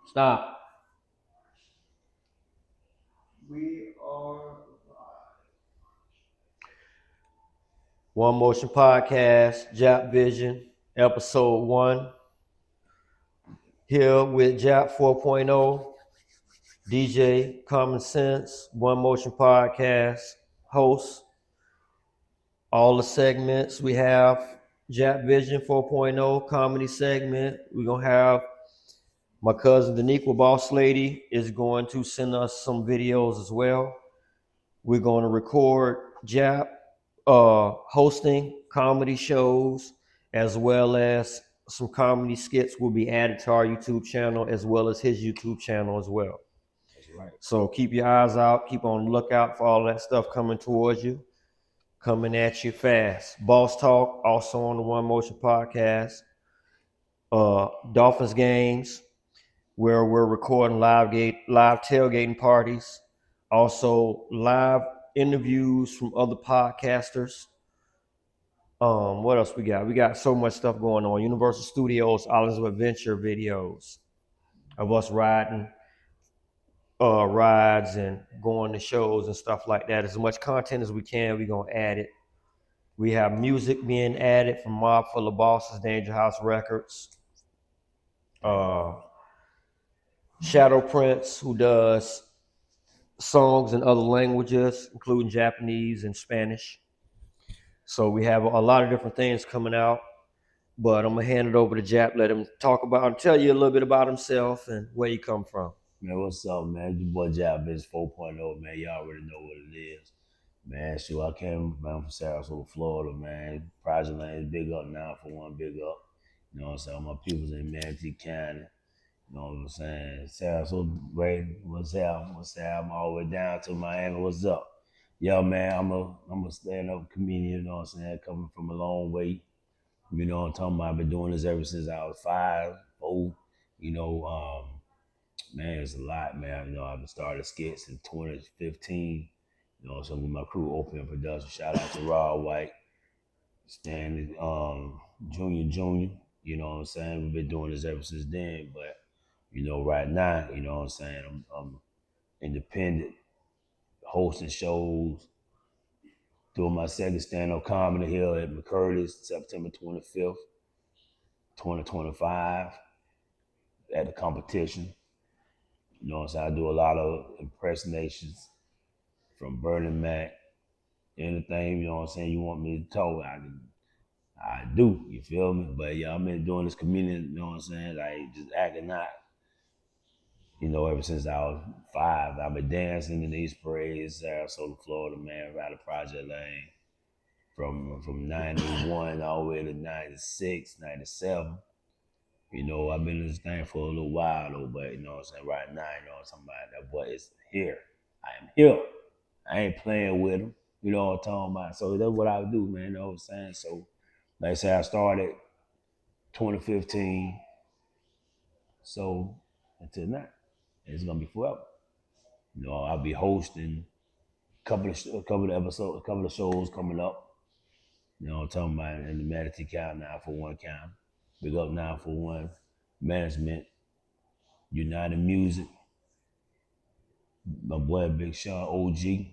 Stop. We are One Motion Podcast, Jap Vision, Ep.1. Here with Jap 4.0, DJ Common Sense, One Motion Podcast, host. All the segments we have Jap Vision 4.0 comedy segment. We're going to have my cousin Daniqua Boss Lady is going to send us some videos as well. We're going to record Jap hosting comedy shows, as well as some comedy skits will be added to our YouTube channel, as well as his YouTube channel as well. That's right. So keep your eyes out. Keep on the lookout for all that stuff coming towards you, coming at you fast. Boss Talk, also on the One Motion Podcast. Dolphins games, where we're recording live tailgating parties. Also live interviews from other podcasters. What else we got? We got so much stuff going on. Universal Studios, Islands of Adventure videos of us riding rides and going to shows and stuff like that. As much content as we can, we're gonna add it. We have music being added from Mob Full of Bosses, Danger House Records. Shado Prince, who does songs in other languages, including Japanese and Spanish. So we have a lot of different things coming out, but I'm gonna hand it over to Jap, let him talk about, tell you a little bit about himself and where you come from. Man, what's up, man? Your boy JapVision4.0, man. Y'all already know what it is. Man, sure, I came from Sarasota, Florida, man. Project Lane is big up now for one, big up. You know what I'm saying? My people's in Manatee County. You know what I'm saying? Sarasota, right? What's up? I'm all the way down to Miami. What's up? Yo, man, I'm a stand-up comedian, you know what I'm saying? Coming from a long way. You know what I'm talking about? I've been doing this ever since I was 5, 4, you know, man, it's a lot, man. You know, I've started skits in 2015. You know, so with my crew, Open Production. Shout out to Rod White, Stanley, Junior. You know what I'm saying? We've been doing this ever since then. But, you know, right now, you know what I'm saying? I'm independent, hosting shows, doing my second stand-up comedy here at McCurdy's, September 25th, 2025, at the competition. You know what I'm saying? I do a lot of impersonations from Burning Mac. Anything, you know what I'm saying, you want me to talk, I do, you feel me? But yeah, I've been doing this comedian, you know what I'm saying, like just acting out. You know, ever since I was 5, I've been dancing in these parades, Sarasota, Florida, man, around the Project Lane. From 91 all the way to 96, 97. You know, I've been in this thing for a little while though, but you know what I'm saying, right now, you know, somebody that boy is here. I am here. I ain't playing with him. You know what I'm talking about? So that's what I do, man, you know what I'm saying? So, like I said, I started 2015. So, until now, it's gonna be forever. You know, I'll be hosting a couple of episodes, a couple of shows coming up. You know what I'm talking about, in the Manatee County, 941 County. Big up 941 Management, United Music, my boy Big Sean OG. You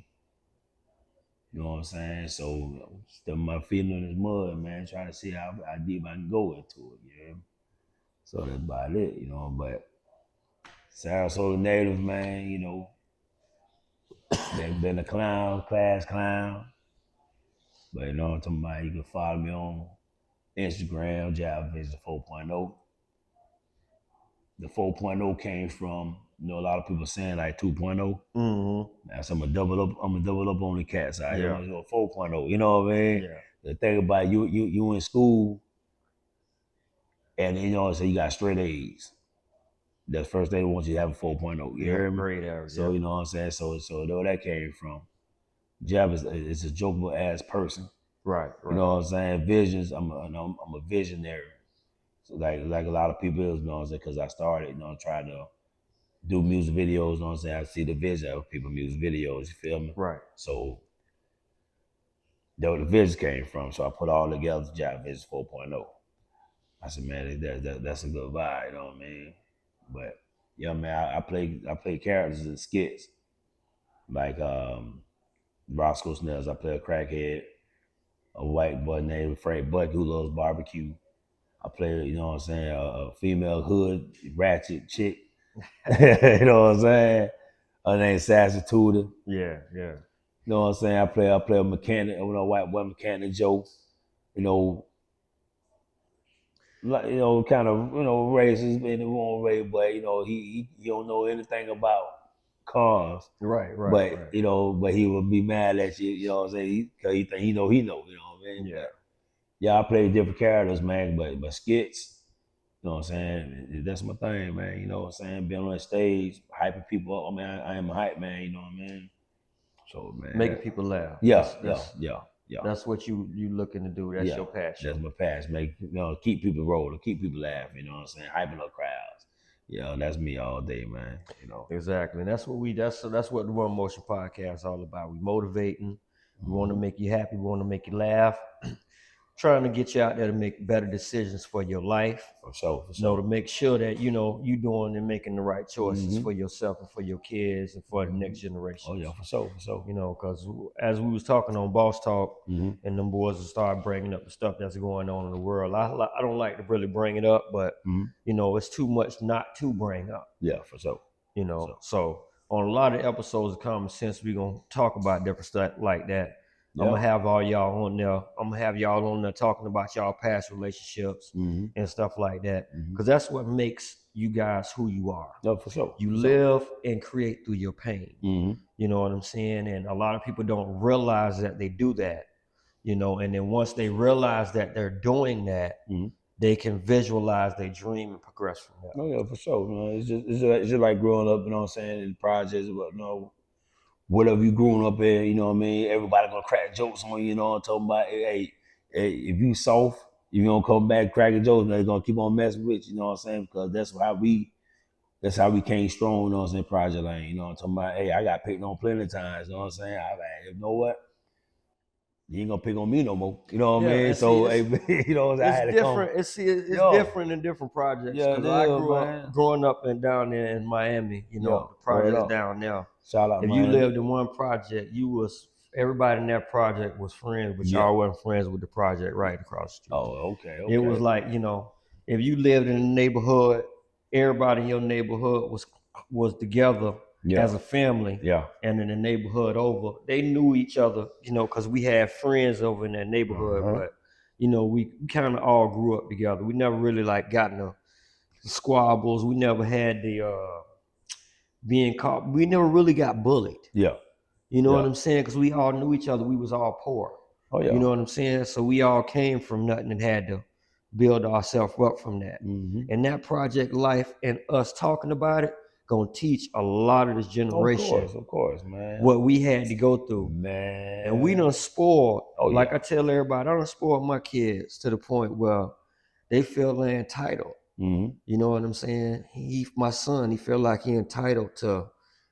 know what I'm saying? So, still my feet in this mud, man, trying to see how deep I can go into it, you know? So that's about it, you know, but Sarasota native, man, you know, been a class clown. But you know what I'm talking about, you can follow me on Instagram, JapVision4.0. The 4.0 came from, you know, a lot of people saying like 2.0. Mm-hmm. So I'm gonna double up on the cat side. Yeah. You know, 4.0. You know what I mean? Yeah. The thing about you in school, and you know, so you got straight A's. That's first they want you to have a 4.0. You hear me? Great average. So you know what I'm saying. So where that came from. Jap is a jokeable ass person. Right. You know what I'm saying? Visions. I'm a visionary. So like a lot of people, you know what I'm saying? Because I started, you know, trying to do music videos. You know what I'm saying? I see the vision of people music videos. You feel me? Right. So where the vision came from. So I put all together JapVision 4.0. I said, man, that's a good vibe, you know what I mean? But yeah, man, I play characters in skits. Like Roscoe Snells, I play a crackhead, a white boy named Frank Buck who loves barbecue. I play, you know what I'm saying, a female hood ratchet chick. You know what I'm saying? Her name's Sassy Tudor. Yeah. You know what I'm saying? I play a mechanic, white boy mechanic Joe. You know, like, kind of, racist in the wrong way, but he don't know anything about cars. Right. But but he would be mad at you. You know what I'm saying? Because he think he know. You know what I mean? Yeah. Yeah, I play different characters, man. But skits. You know what I'm saying? That's my thing, man. You know what I'm saying? Being on the stage, hyping people up. I mean, I am a hype man. You know what I mean? So, man, Making people laugh. Yeah. That's what you looking to do. That's your passion. That's my passion. Keep people rolling, keep people laughing. You know what I'm saying? Hyping up crowds. Yeah, that's me all day, man. Exactly, and that's what the One Motion Podcast is all about. We motivating. We want to make you happy. We want to make you laugh. Trying to get you out there to make better decisions for your life. For sure. To make sure that you doing and making the right choices for yourself and for your kids and for the next generation. Oh yeah, for sure. Because as we was talking on Boss Talk, and them boys will start bringing up the stuff that's going on in the world. I don't like to really bring it up, but it's too much not to bring up. Yeah, for sure. So on a lot of episodes of Common Sense, we're gonna talk about different stuff like that. Yeah. I'm gonna have all y'all on there. I'm gonna have y'all on there talking about y'all past relationships and stuff like that, because that's what makes you guys who you are. No, for sure. You live and create through your pain. You know what I'm saying? And a lot of people don't realize that they do that. And then once they realize that they're doing that, they can visualize their dream and progress from that. Oh yeah, for sure. It's just like growing up. You know what I'm saying? In projects, but whatever you growing up in, you know what I mean? Everybody gonna crack jokes on you, you know what I'm talking about? Hey, if you soft, you don't come back cracking jokes, they're gonna keep on messing with you know what I'm saying? Because that's how we came strong, you know what I'm saying, Project Lane, you know what I'm talking about? Hey, I got picked on plenty of times, you know what I'm saying? You know what? You ain't gonna pick on me no more. You know what I mean? So, I had to different. It's different in different projects. Yeah, I grew up growing up and down there in Miami. The projects down there. Shout out, if Miami. You lived in one project, everybody in that project was friends, but y'all wasn't friends with the project right across the street. Oh, okay. It was like, if you lived in a neighborhood, everybody in your neighborhood was together as a family. Yeah. And in the neighborhood over, they knew each other, because we had friends over in that neighborhood, but we kind of all grew up together. We never really got in the squabbles. We never had the being caught. We never really got bullied. Yeah. You know what I'm saying? Because we all knew each other. We was all poor. Oh yeah. You know what I'm saying? So we all came from nothing and had to build ourselves up from that. And that project life and us talking about it gonna teach a lot of this generation. Of course, man. What we had to go through, man. And we done spoiled. Like I tell everybody, I done spoiled my kids to the point where they feel they're entitled. You know what I'm saying? My son, he feel like he entitled to.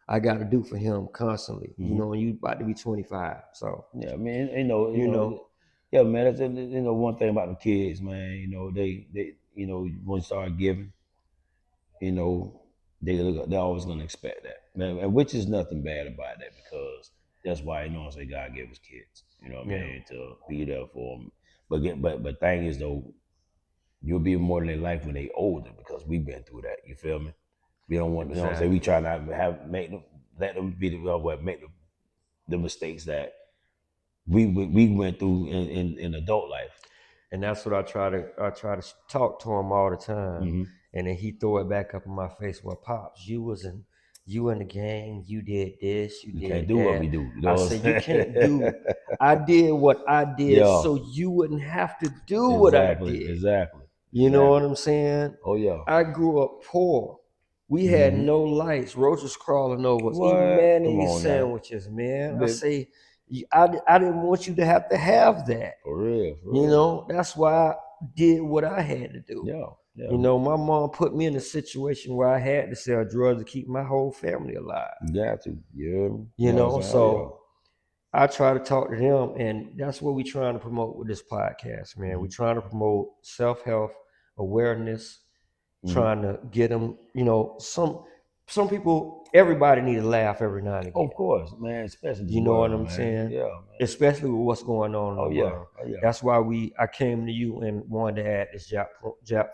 I got to do for him constantly. And you about to be 25, so yeah, I mean, yeah, man. That's one thing about the kids, man. They when you start giving, they're always gonna expect that, man. And which is nothing bad about that, because that's why God gave us kids. You know what I mean? To be there for them. But thing is though, you'll be more than their life when they older, because we've been through that. You feel me? We don't want, we try not to let them be make the mistakes that we went through in adult life. And that's what I try to talk to him all the time. And then he throw it back up in my face. Well, Pops, you in the gang, you did this, you did can't do that. what we do. I said, you can't do. I did what I did, so you wouldn't have to do what I did. Exactly. You know what I'm saying? Oh yeah. I grew up poor. We had no lights. Roaches crawling over us, eating mayonnaise sandwiches, man. I say, I didn't want you to have that. For real. That's why I did what I had to do. Yeah. My mom put me in a situation where I had to sell drugs to keep my whole family alive. You got to. Yeah. So I try to talk to them, and that's what we're trying to promote with this podcast, man. Mhm. We're trying to promote self-health awareness, Mhm. trying to get them, you know, some people, everybody need to laugh every now and again. Of course, man, especially this You know world, what I'm man. saying? Yeah, man. Especially with what's going on in Oh the yeah, world. oh yeah. That's why I came to you and wanted to add this Jap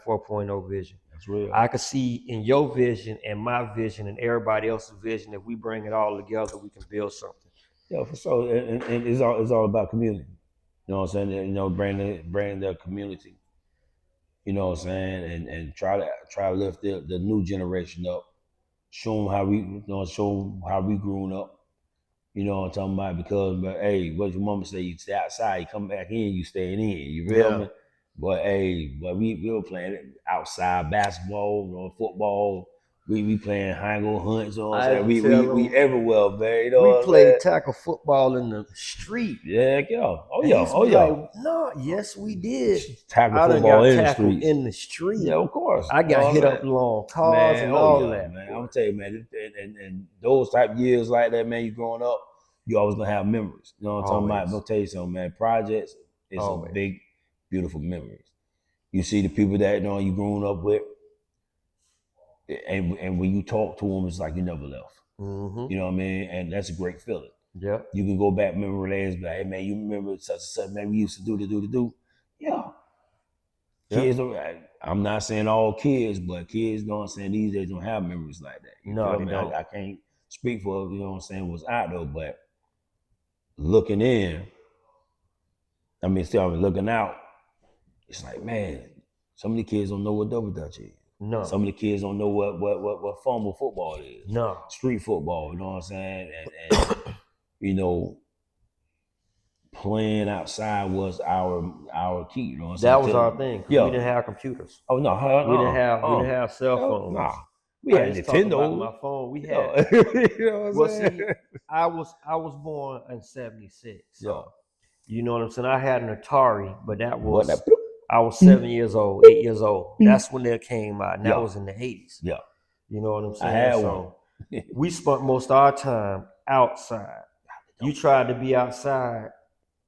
4.0 vision. That's real. I could see in your vision and my vision and everybody else's vision, if we bring it all together, we can build something. Yeah, for sure. And it's all about community. You know what I'm saying? You know, bring the community. You know what I'm saying? And try to lift the new generation up. Show them how we grown up. You know what I'm talking about? Because, but hey, what your mama say? You stay outside, you come back in, you staying in. You feel me? But hey, but we were playing outside basketball, you know, football. We playing hang hunts. You know what I'm saying? We everywhere, man. You know We what I'm played saying? tackle football in the street. Yeah, yeah. Oh And yeah, he used to oh be yeah. like, no, yes, we did. Tackle I done football got in the tackled streets. in the street. Yeah, of course. I You know got what hit I'm up saying? along cars Man, and oh all yeah, that. man. I'm gonna tell you, man, and those type of years like that, man, you growing up, you always gonna have memories. You know what I'm talking about? I'm gonna tell you something, man. Projects is Always. a big, beautiful memories. You see the people that you know you grown up with, and when you talk to them, it's like you never left. Mm-hmm. You know what I mean? And that's a great feeling. Yeah. You can go back memory lanes, but hey, man, you remember such and such, man, we used to do. Yeah. Kids, I'm not saying all kids, but kids, you know what I'm saying, these days don't have memories like that. You No, feel they me? don't. I can't speak for, you know what I'm saying, what's out there, but looking in, I mean, still looking out, it's like, man, some of the kids don't know what double dutch is. No. Some of the kids don't know what fumble football is. No. Street football, you know what I'm saying? And you know, playing outside was our key. You know what I'm saying? That was our thing. Yeah. We didn't have computers. Oh no, We didn't have cell phones. Nah. We had Talk about Nintendo. my phone. We Yeah. had. You know what I'm saying? See, I was born in '76. So Yeah. you know what I'm saying. I had an Atari, but that What was that- I was 7 years old, 8 years old. That's when that came out, and that Yeah. was in the '80s. Yeah. You know what I'm saying? I had So we spent most of our time outside. You tried to be outside.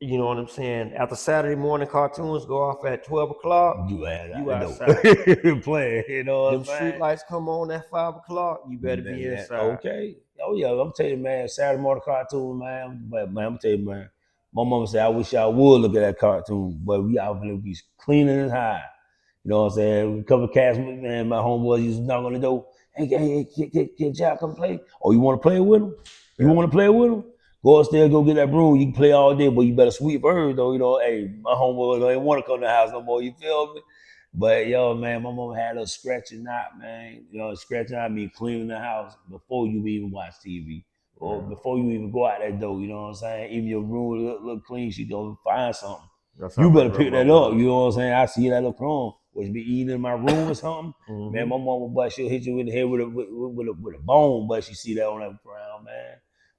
You know what I'm saying? After Saturday morning cartoons go off at 12 o'clock, You outside. playing, you know what Them I'm saying? street lights come on at 5 o'clock, you better be inside. Okay. Oh yeah, I'm telling you, man, Saturday morning cartoon, man. But man, I'm telling you, man, my mama said I wish I would look at that cartoon, but we out there be cleaning and high. You know what I'm saying? A couple of cats, man, my homeboys used to knock on the door. Hey, kid, Jack, come play. Oh, you want to play with him? You want to play with him? Go upstairs, go get that broom. You can play all day, but you better sweep first, though. You know, hey, my homeboys don't even want to come to the house no more. You feel me? But yo, man, my mama had a scratching out, man. You know, scratching out mean cleaning the house before you even watch TV or before you even go out that door. You know what I'm saying? Even your room look clean, she gonna find something. You better pick that up. You know what I'm saying? I see that little crumb. Was be eating in my room or something. Mm-hmm. Man, my mama, but she'll hit you in the head with a bone, but she see that on that ground, man.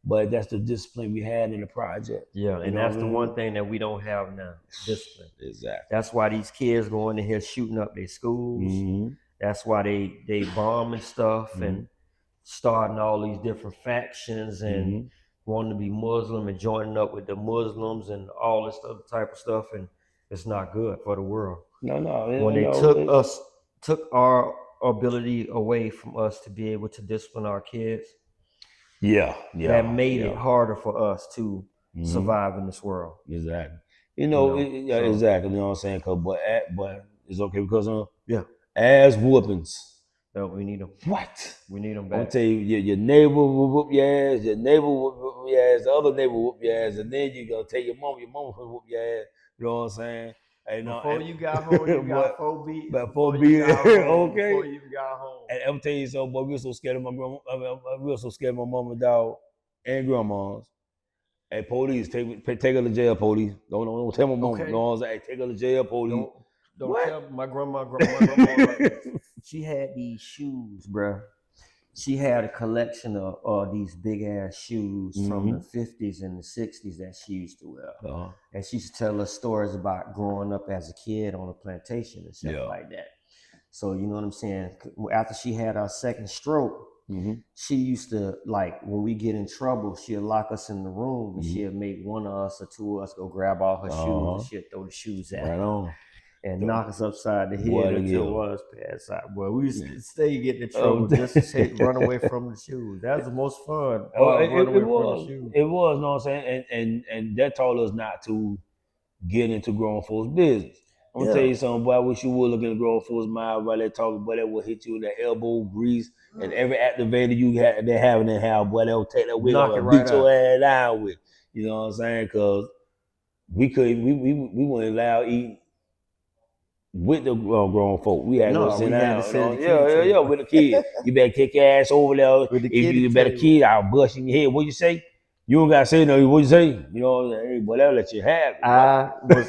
But that's the discipline we had in the project. Yeah, You and know that's what I the mean? one thing that we don't have now. Discipline. Exactly. That's why these kids going in here shooting up their schools. Mm-hmm. That's why they bombing stuff Mm-hmm. and starting all these different factions and Mm-hmm. wanting to be Muslim and joining up with the Muslims and all this other type of stuff, and it's not good for the world. No. When they took our ability away from us to be able to discipline our kids, that made it harder for us to survive in this world. Exactly. Exactly. You know what I'm saying? But it's okay because ass whoopings. No, we need them. What? We need them I'm back. gonna tell you, your neighbor will whoop your ass, your neighbor will whoop your ass, the other neighbor will whoop your ass, and then you gonna take your mama will whoop your ass. You know what I'm saying? Before you got home, you got 4 beats. Before you got home, okay. Before you got home. And I'm telling you something, boy, we were so scared of my grandma. We were so scared of my mama, dog, and grandmas. Hey, police, take her to jail, police. Don't tell my mama. Okay. You know what I'm saying? Hey, take her to jail, police. Don't What? tell my grandma like this. She had these shoes, bruh. She had a collection of these big ass shoes from the 50s and the 60s that she used to wear. And she used to tell us stories about growing up as a kid on a plantation and stuff like that. So you know what I'm saying? After she had our second stroke, She used to, like, when we get in trouble, she'll lock us in the room and she'll make one of us or two of us go grab all her shoes and she'll throw the shoes at her. And knock us upside the head until us pass out. Well, we used to stay getting in trouble just to run away from the shoes. That's the most fun. Run away from the shoes. It was, know what I'm saying? And that taught us not to get into grown folks' business. I'm gonna tell you something, boy. I wish you would look in the grown folks' mind while they talking, boy. That will hit you with that elbow grease and every activator you have they have in their house, boy. They'll take that wig off and beat your ass down with. You know what I'm saying? Cause we wouldn't allow eating with the grown folk. We had to go sit down. With the kids. You better kick your ass over there. If you better kid, I'll bust in your head. What you say? You don't gotta say no. What you say? You know, hey, boy, they'll let you have it. I was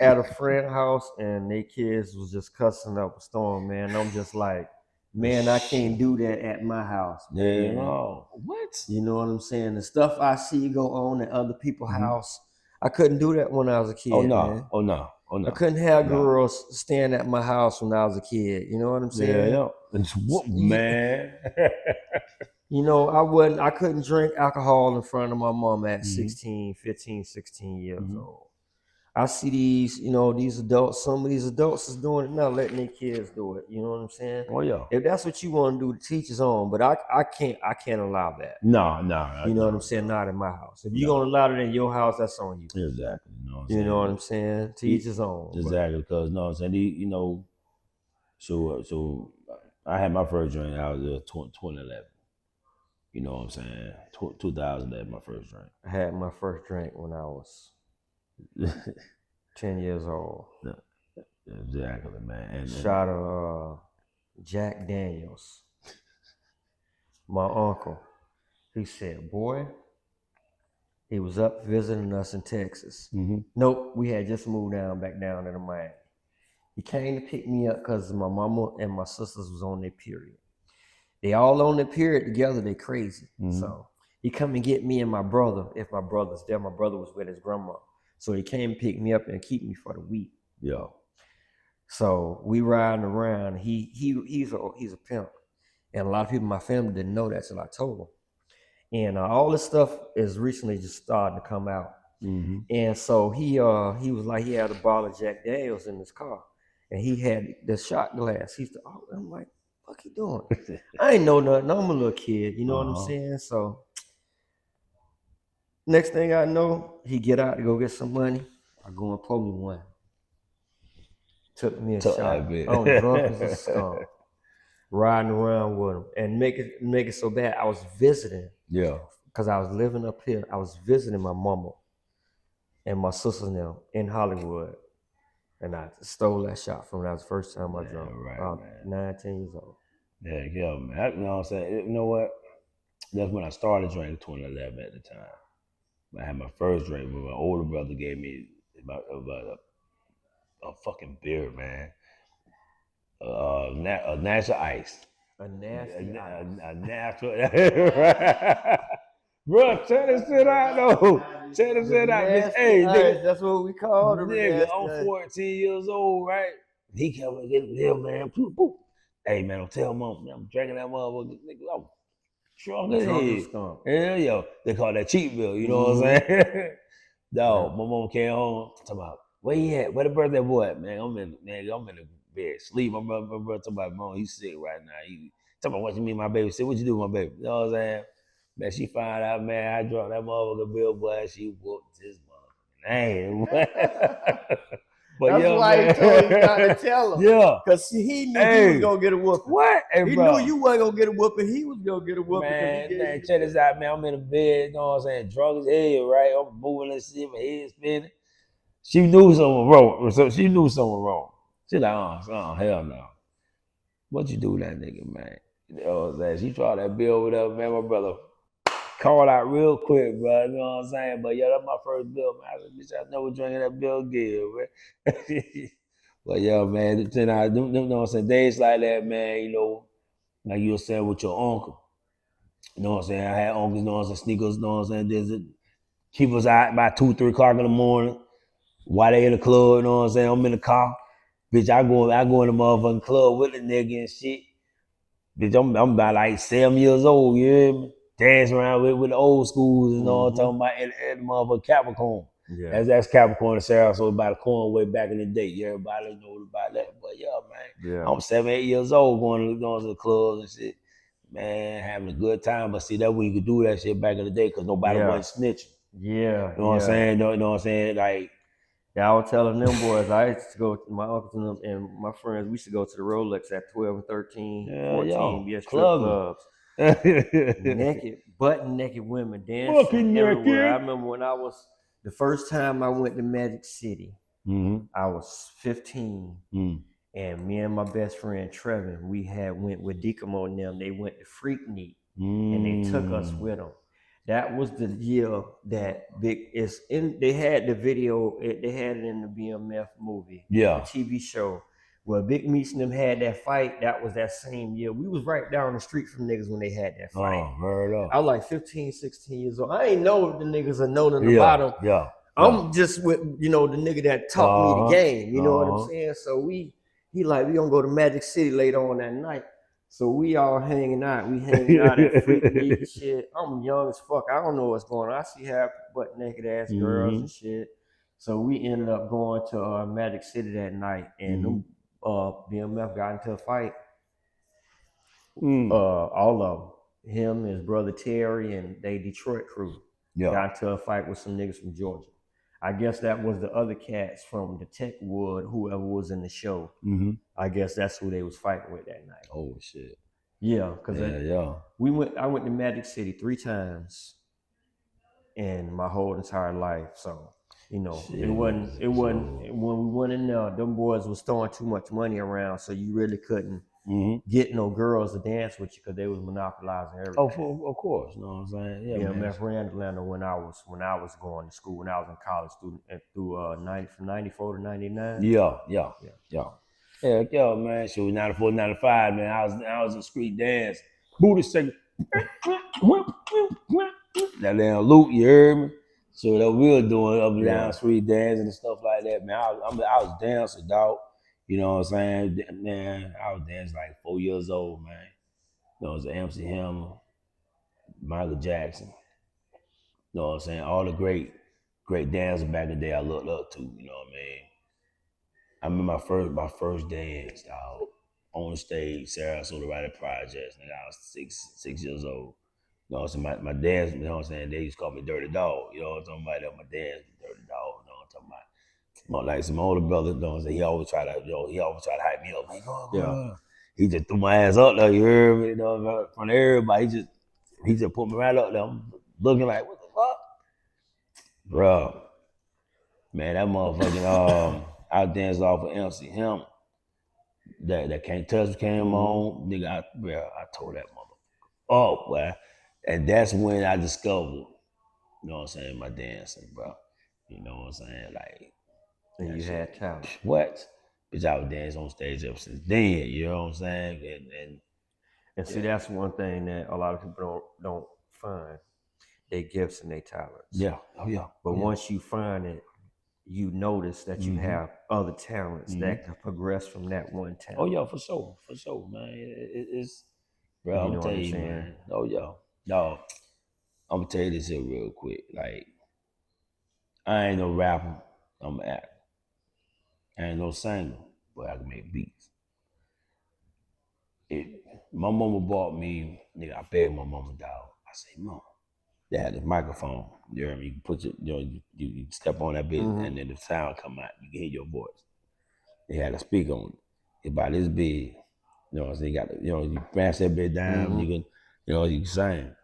at a friend's house and their kids was just cussing up a storm, man. I'm just like, man, I can't do that at my house. Man. Yeah, no. What? You know what I'm saying? The stuff I see go on at other people's house, I couldn't do that when I was a kid. Man. Oh no. I couldn't have girls stand at my house when I was a kid. You know what I'm saying? Yeah. What, man? You know, I couldn't drink alcohol in front of my mom at 15, 16 years old. I see these, you know, these adults, some of these adults is doing it now, letting their kids do it. You know what I'm saying? Oh yeah. If that's what you want to do, to teach his own, but I can't allow that. No. You know what I'm saying? Not in my house. If you're gonna allow it in your house, that's on you. Exactly. You know what I'm saying? Teach his own. Exactly, because you know what I'm saying. You know, so I had my first drink. I was 2011. You know what I'm saying? 2011, my first drink. I had my first drink when I was 10 years old. Exactly, man. Shot of Jack Daniels. My uncle, he said, boy, he was up visiting us in Texas. Nope, we had just moved back down to Miami. He came to pick me up because my mama and my sisters was on their period. They all on their period together, they crazy. So he come and get me and my brother, if my brother's there. My brother was with his grandma. So he came and pick me up and keep me for the week. Yeah. So we riding around. He's a pimp. And a lot of people in my family didn't know that till I told them. And all this stuff is recently just starting to come out. And so he was like, he had a bottle of Jack Daniels in his car. And he had the shot glass. I'm like, what you doing? I ain't know nothing. I'm a little kid. You know what I'm saying? So next thing I know, he get out to go get some money. I go and pour me one. Took me a shot. I'm drunk as a skunk. Riding around with him. And make it so bad, I was visiting. Yeah. Because I was living up here. I was visiting my mama and my sisters now in Hollywood. And I stole that shot from him. That was the first time I drank. Right, 19 years old. Yeah, man. You know what I'm saying? You know what? That's when I started drinking 2011 at the time. I had my first drink, but my older brother gave me about a fucking beer, man. A natural ice. A nasty ice. A natural. Bro, check this shit out though. Check this shit out. Hey, nigga, that's what we call it. Nigga, I'm 14 years old, right? He kept getting the man. Boop. Hey man, don't tell mom, man, I'm drinking that motherfucker. Nigga, I'm strong as hell. Yeah, yo. They call that cheap bill, you know what I'm saying? Dog, my mom came home, talking about, where he at? Where the birthday boy at? Man, I'm in the bed, sleep. My brother talking about, mom, he's sick right now. He talking about, what you mean my baby sick? What you do with my baby? You know what I'm saying? Man, she find out, man, I dropped that motherfucker bill, boy. She whooped his motherfucking name. But that's why he told you not to tell him. Yeah. Because he knew he was going to get a whooping. What? Hey, he bro. knew you wasn't going to get a whooping. He was going to get a whooping. Man, check this out, man. I'm in the bed, you know what I'm saying? Drunk as hell, right? I'm moving and shit, my head spinning. She knew something wrong. She like, oh, hell no. What you do with that nigga, man? You know what I'm saying? She tried that bill with her, man. My brother called out real quick, bro. You know what I'm saying? But yeah, that's my first bill, man. I said, bitch, I never drinking that bill again, man. But yeah, man, you know what I'm saying? Days like that, man, you know, like you were saying with your uncle. You know what I'm saying? I had uncles, you know what I'm saying, sneakers, you know what I'm saying? Keep us out by 2, 3 o'clock in the morning. While they in the club, you know what I'm saying? I'm in the car. Bitch, I go in the motherfucking club with the nigga and shit. Bitch, I'm about like 7 years old, you hear me? Dancing around with the old schools and all, talking about at the motherfucker Capricorn. Yeah. That's Capricorn and Sarasota by the corn way back in the day. Everybody knows about that. But yeah, man. Yeah. I'm 7, 8 years old going to the clubs and shit. Man, having a good time. But see, that when you could do that shit back in the day because nobody wasn't snitching. Yeah. You know what I'm saying? You know what I'm saying? Like, yeah, I was telling them boys, I used to go to my uncles and my friends, we used to go to the Rolex at 12 and 13, 14, be at strip clubs. Naked, butt-naked women dancing everywhere. I remember when I was, the first time I went to Magic City, I was 15. And me and my best friend Trevin, we went with Deacom and them. They went to Freaknik, and they took us with them. That was the year that they had the video. They had it in the BMF movie, the TV show, where Big Meats and them had that fight. That was that same year. We was right down the street from niggas when they had that fight. I was like 15, 16 years old. I ain't know the niggas are knowing about them. I'm just with the nigga that taught me the game. You know what I'm saying? So he like, we gonna go to Magic City later on that night. So we all hanging out. We hanging out at Freaknik and shit. I'm young as fuck. I don't know what's going on. I see half butt naked ass girls and shit. So we ended up going to Magic City that night, and them BMF got into a fight. All of them, him, his brother Terry, and they Detroit crew got into a fight with some niggas from Georgia. I guess that was the other cats from the Techwood, whoever was in the show. I guess that's who they was fighting with that night. Oh shit. Yeah, because I went to Magic City 3 times in my whole entire life. So, it wasn't when we went in there, them boys was throwing too much money around, so you really couldn't get no girls to dance with you because they was monopolizing everything. Oh, of course. You know what I'm saying? Yeah, BMF ran Atlanta when I was going to school, when I was in college from 94 to 99. Yeah, man. So 94, 95, man. I was in street dance. Booty shaking. That damn loop, you heard me? So that we were doing up and down street dancing and stuff like that, man. I was dancing, dog. You know what I'm saying? Man, I was dancing like 4 years old, man. You know, it was MC Hammer, Michael Jackson. You know what I'm saying? All the great dancers back in the day I looked up to, you know what I mean? I remember my first dance, dog, on the stage, Sarasota Rider Projects, and I was six years old. You know what I'm saying? My dance, you know what I'm saying? They used to call me Dirty Dog. You know what I'm talking about? My dance, Dirty Dog. You know what I'm talking about? Like some older brother, you know what I'm saying? He always try to hype me up. Like, go. He just threw my ass up there, you heard me? You know, in front of everybody. He just put me right up there. I'm looking like, what the fuck? Bro, man, that motherfucking, I danced off of MC Hammer. That Can't Touch came on. Nigga, I told that motherfucker up, boy. And that's when I discovered, you know what I'm saying, my dancing, bro. You know what I'm saying? Like, and you had talent. What? Bitch, I was dancing on stage ever since then, you know what I'm saying? And see, that's one thing that a lot of people don't find. Their gifts and their talents. Yeah. Oh yeah. But once you find it, you notice that you have other talents that can progress from that one talent. Oh yeah, for sure, man. It's bro, I'm telling you, man. Oh yeah. No, I'm gonna tell you this here real quick. Like, I ain't no rapper, I'm an actor. I ain't no singer, but I can make beats. My mama bought me, nigga, I begged my mama, dog. I say, Mom, they had this microphone. You know what I mean? You put you step on that bit and then the sound come out. You can hear your voice. They had a speaker on it. It's about this big. You know, so you got to, you press that bit down, you can, you can sing.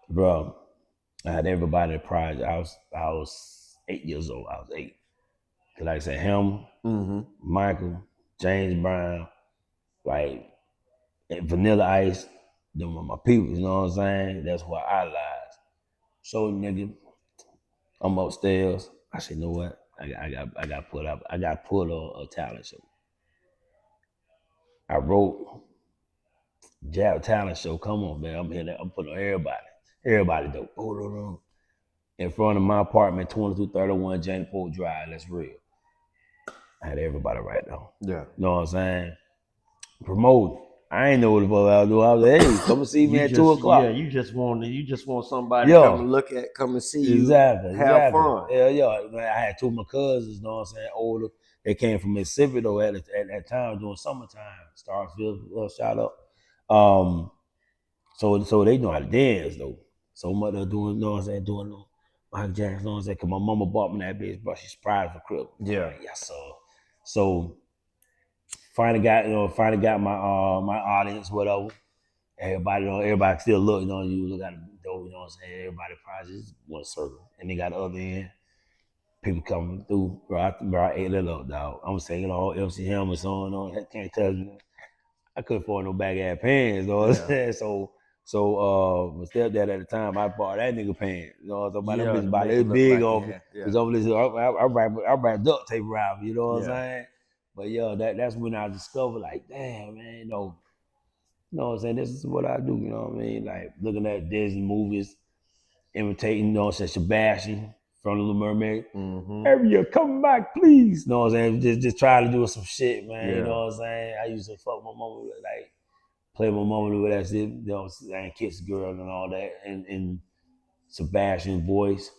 Bro, I had everybody in the project. I was 8 years old. I was 8. Cause like I said, him, Michael, James Brown, like Vanilla Ice, them were my people, you know what I'm saying? That's why I lied. So nigga, I'm upstairs. I said, you know what? I got put on a talent show. I wrote Jap talent show. Come on, man. I'm here. I'm putting on everybody. Everybody though. Oh, in front of my apartment, 2231 Jane Poe Drive. That's real. I had everybody right now. Yeah. You know what I'm saying? Promoting. I ain't know what the fuck I was doing. I was like, hey, come and see me at 2 o'clock. Yeah, you just want somebody Yeah. to come and look at, come and see you. Exactly. Have fun. Yeah. Man, I had two of my cousins, you know what I'm saying, older. They came from Mississippi though at that time during summertime. Starsville, shout out. So they know how to dance though. So much they're doing, you know what I'm saying, doing Michael Jackson, you know what I'm saying? Cause my mama bought me that bitch, but she surprised for Christmas. Yeah. Like, yes, sir. So finally got my my audience, whatever. Everybody still look, you know, you look at the door, you know what I'm saying? Everybody probably just one circle. And they got the other end, people coming through, bro. I ate that up, dog. I'm singing all MC helmets on, can't tell you. I couldn't afford no bag ass pants, you know what I'm saying? So my stepdad at the time, I bought that nigga pants. You know what I'm saying? Them bitches about this big on me. Cause over this, I wrap duct tape around me, you know what I'm saying? But yeah, that's when I discovered, like, damn, man, you know what I'm saying? This is what I do, you know what I mean? Like looking at Disney movies, imitating, you know what I'm saying, Sebastian from The Little Mermaid. Mm-hmm. Every year, come back, please. You know what I'm saying? Just try to do some shit, man. Yeah. You know what I'm saying? I used to fuck my mama, like, play my mama with that shit, you know, and kiss the girl and all that, and Sebastian's voice.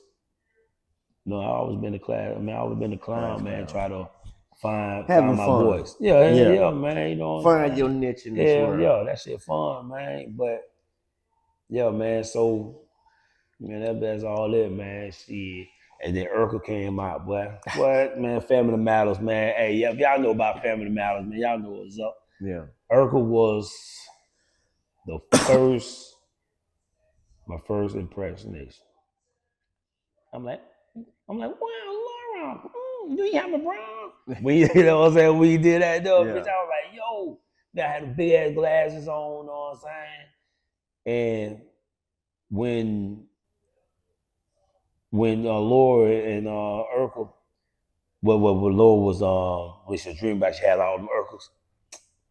No, I always been a class. I mean, I always been a clown, man. Try to find my fun. voice. Yeah, man. You know, what I'm Find saying? your niche in this world. Yeah, that shit fun, man. But yeah, man. So, man, that's all it, man. Shit. And then Urkel came out, boy. What, man? Family Matters, man. Hey, yeah, if y'all know about Family Matters, man, y'all know what's up. Yeah. Urkel was the my first impersonation. I'm like, wow, Laura, do you have a bra? When you know what I'm saying? When you did that, though, bitch, I was like, yo, I had the big ass glasses on, you know what I'm saying? And when Laura and Urkel, when Laura was when she was dreaming about, she had all them Urkels.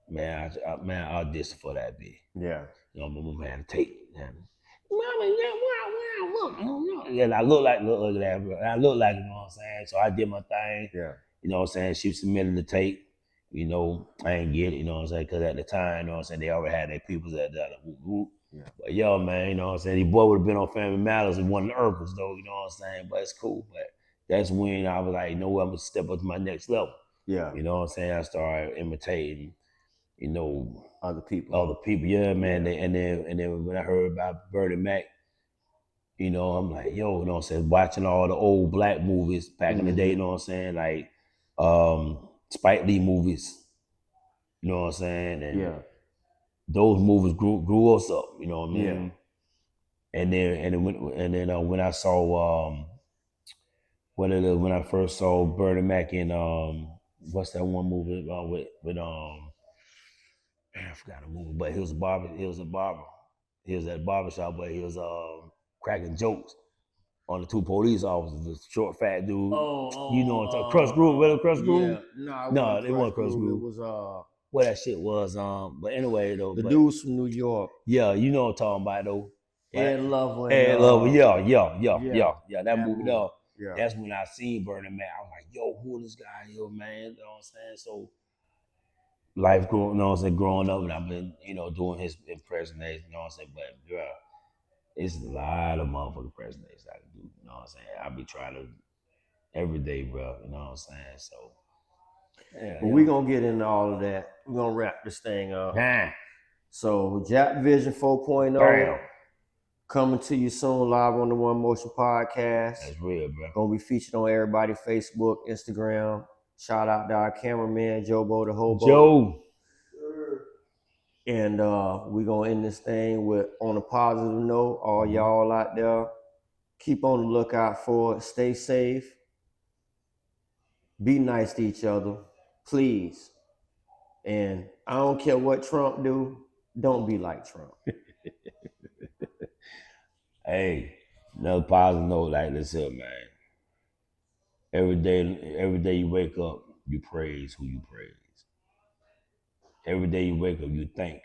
Man, I auditioned for that bitch. Yeah. You know, my mom had to take. Mama, look. And I look like that, bro. I look like, you know what I'm saying? So I did my thing. Yeah. You know what I'm saying? She submitted the tape. You know, I ain't get it, you know what I'm saying? Because at the time, you know what I'm saying, they already had their peoples at that. Yeah. But yo, man, you know what I'm saying? The boy would have been on Family Matters and one of the Urkels, though, you know what I'm saying? But it's cool. But that's when I was like, you know what, I'm going to step up to my next level. Yeah. You know what I'm saying? I started imitating, you know, other people. Yeah, man. Yeah. And then when I heard about Bernie Mac, you know, I'm like, yo, you know what I'm saying? Watching all the old black movies back in the day, you know what I'm saying? Like Spike Lee movies, you know what I'm saying? And those movies grew us up, you know what I mean? Yeah. And then when I saw when I first saw Bernie Mac in what's that one movie with I forgot the movie, but he was a barber. He was at a barbershop, but he was cracking jokes on the two police officers, the short fat dude. You know, Crush Groove, really Crush Groove? No, it wasn't Crush Groove. It was what that shit was. But anyway though, the dudes from New York. Yeah, you know what I'm talking about though. Ed Lover. Yeah. That movie though. Yeah. That's when I seen Bernie Mac. I was like, yo, who this guy, yo, man? You know what I'm saying? So life growing, you know what I'm saying, growing up, and I've been, you know, doing his impersonation, you know what I'm saying? But bro, it's a lot of motherfucking impersonations I can do, you know what I'm saying? I be trying to every day, bro, you know what I'm saying? So yeah, but we're gonna get into all of that. We're gonna wrap this thing up. So JapVision4.0 Bam. Coming to you soon, live on the One Motion podcast. That's real, bro. Gonna be featured on everybody Facebook, Instagram. Shout out to our cameraman, Jobo the Hobo. Joe. And we're gonna end this thing with on a positive note. All y'all out there, keep on the lookout for it. Stay safe. Be nice to each other, please. And I don't care what Trump do, don't be like Trump. Hey, another positive note like this here, man. Every day you wake up, you praise who you praise. Every day you wake up, you thank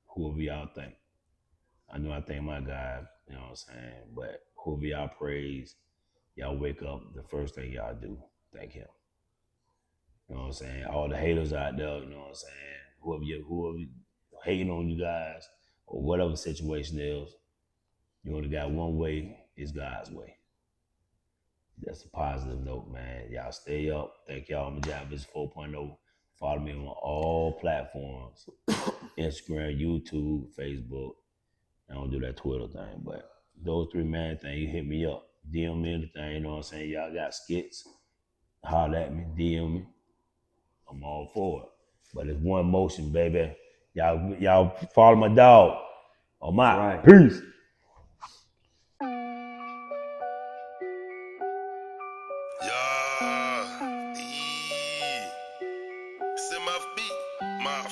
whoever y'all thank. I know I thank my God, you know what I'm saying? But whoever y'all praise, y'all wake up, the first thing y'all do, thank him. You know what I'm saying? All the haters out there, you know what I'm saying? Whoever hating on you guys or whatever the situation is, you only got one way, it's God's way. That's a positive note, man. Y'all stay up. Thank y'all. I'm JapVision4.0. Follow me on all platforms. Instagram, YouTube, Facebook. I don't do that Twitter thing, but those three main things, you hit me up. DM me anything, you know what I'm saying? Y'all got skits, holler at me, DM me. I'm all for it. But it's one motion, baby. Y'all follow my dog. Oh my. Right. Peace.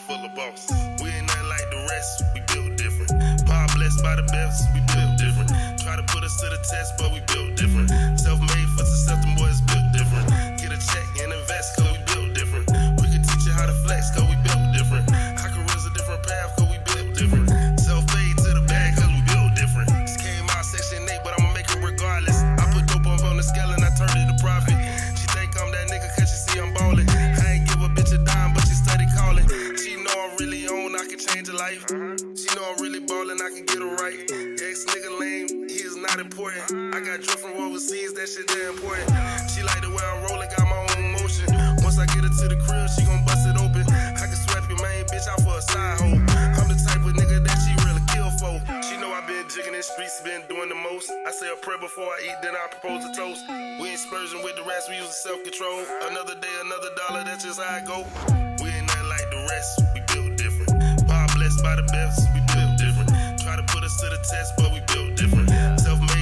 Full of boss. We ain't nothing like the rest, we built different. Power blessed by the best, we built different. Try to put us to the test, but we built different. Self-made for success, them boys built different. Get a check and invest, cause we built different. We can teach you how to flex, cause we built different. Our career's a different path, cause we built different. Self-made to the bag, cause we built different. This came out Section 8, but I'ma make it regardless. I put dope up on the scale and I turned it to profit. She think I'm that nigga cause she see I'm ballin'. I ain't give a bitch a dime, but she steady calling. Really on, I can change her life. She know I'm really ballin', I can get her right. Ex nigga lame, he is not important. I got drip from overseas, that shit damn important. She like the way I'm rollin', got my own motion. Once I get her to the crib, she gon' bust it open. I can swap your main bitch out for a side hoe. I'm the type of nigga that she really kill for. She know I been jigging in streets, been doing the most. I say a prayer before I eat, then I propose a toast. We ain't splurging with the rest, we use self-control. Another day, another dollar, that's just how I go. We ain't nothing like the rest, we built different. Power blessed by the best, we built different. Try to put us to the test, but we built different. Self-made